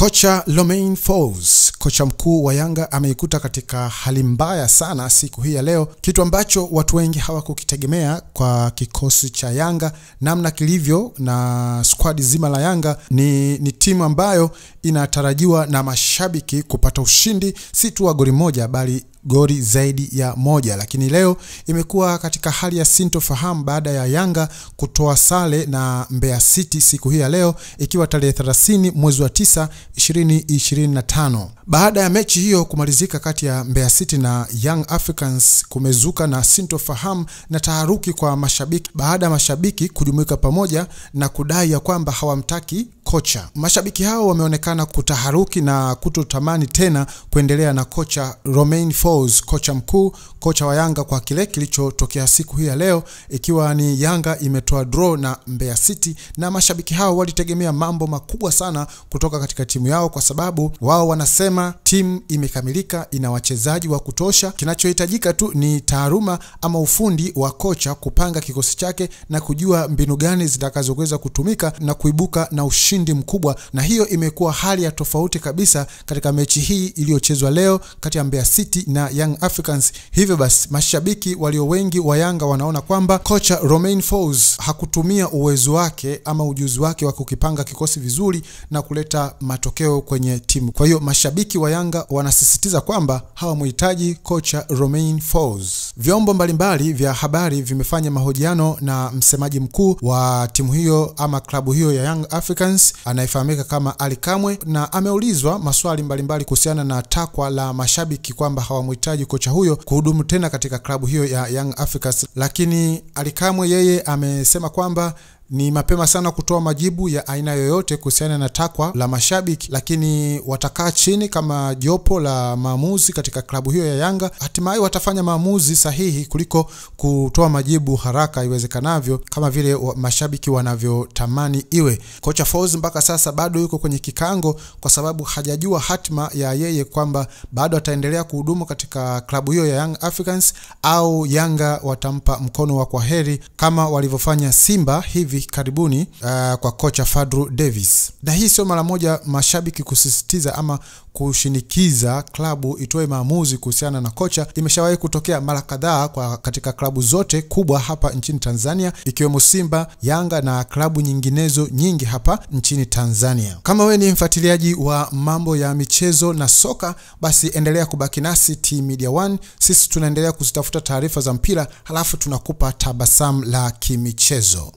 Kocha Romain Folz, kocha mkuu wa Yanga, ameikuta katika hali mbaya sana siku hii ya leo, kitu ambacho watu wengi hawakukitegemea kwa kikosi cha Yanga namna kilivyo, na squad zima la Yanga ni timu ambayo inatarajiwa na mashabiki kupata ushindi si tu wa goli moja bali goli zaidi ya moja. Lakini leo imekuwa katika hali ya sintofahamu baada ya Yanga kutoa sare na Mbeya City siku hii ya leo, ikiwa tarehe 30 mwezi wa 9 2025. Baada ya mechi hiyo kumalizika kati ya Mbeya City na Young Africans, kumezuka na sintofahamu na taharuki kwa mashabiki baada ya mashabiki kujumuika pamoja na kudai ya kwamba hawamtaki kocha. Mashabiki hao wameonekana kutaharuki na kutotamani tena kuendelea na kocha Romain Folz, kocha mkuu, kocha wa Yanga, kwa kile kilichotokea siku hii ya leo, ikiwa ni Yanga imetoa draw na Mbeya City, na mashabiki hao walitegemea mambo makubwa sana kutoka katika timu yao, kwa sababu wao wanasema timu imekamilika, ina wachezaji wa kutosha, kinachohitajika tu ni taaruma ama ufundi wa kocha kupanga kikosi chake na kujua mbinu gani zitakazoweza kutumika na kuibuka na ushindi mkubwa. Na hiyo imekuwa hali ya tofauti kabisa katika mechi hii iliyochezwa leo kati ya Mbeya City na Young Africans. Hivyo basi mashabiki walio wengi wa Yanga wanaona kwamba kocha Romain Folz hakutumia uwezo wake ama ujuzi wake wa kukipanga kikosi vizuri na kuleta matokeo kwenye timu. Kwa hiyo mashabiki wa Yanga wanasisitiza kwamba hawamhitaji kocha Romain Folz. Vyombo mbalimbali vya habari vimefanya mahojiano na msemaji mkuu wa timu hiyo ama klabu hiyo ya Young Africans anayefahamika kama Ali Kamwe, na ameulizwa maswali mbalimbali kuhusiana na takwa la mashabiki kwamba hawamhitaji kocha huyo kuhudumu tena katika klabu hiyo ya Young Africans. Lakini Ali Kamwe yeye amesema kwamba ni mapema sana kutoa majibu ya aina yoyote kuhusiana na takwa la mashabiki, lakini watakaa chini kama jopo la maamuzi katika klabu hiyo ya Yanga, hatimaye watafanya maamuzi sahihi kuliko kutoa majibu haraka iwezekanavyo kama vile mashabiki wanavyotamani iwe. Kocha Folz mpaka sasa bado yuko kwenye kikango, kwa sababu hajajua hatima ya yeye kwamba bado ataendelea kuhudumu katika klabu hiyo ya Young Africans au Yanga watampa mkono wa kwaheri kama walivyofanya Simba hivi karibuni kwa kocha Fadlu Davis. Na hii sio mara moja mashabiki kusisitiza ama kushinikiza klabu itoe maamuzi kuhusiana na kocha. Imeshawahi kutokea mara kadhaa katika klabu zote kubwa hapa nchini Tanzania, ikiwemo Simba, Yanga na klabu nyinginezo nyingi hapa nchini Tanzania. Kama wewe ni mfuatiliaji wa mambo ya michezo na soka, basi endelea kubaki nasi T-Media One. Sisi tunaendelea kuzitafuta taarifa za mpira, halafu tunakupa tabasamu la kimichezo.